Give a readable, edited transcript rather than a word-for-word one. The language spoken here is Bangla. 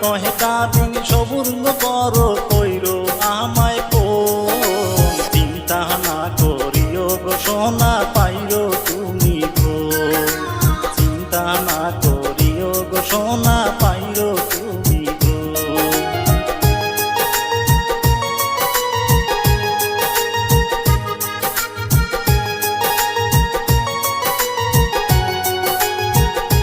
কয়টা দিন সবুর করো কইরো আমায় কোন চিন্তা না করিও গো সোনা পাইরো তুমি গো চিন্তা না করিও গো সোনা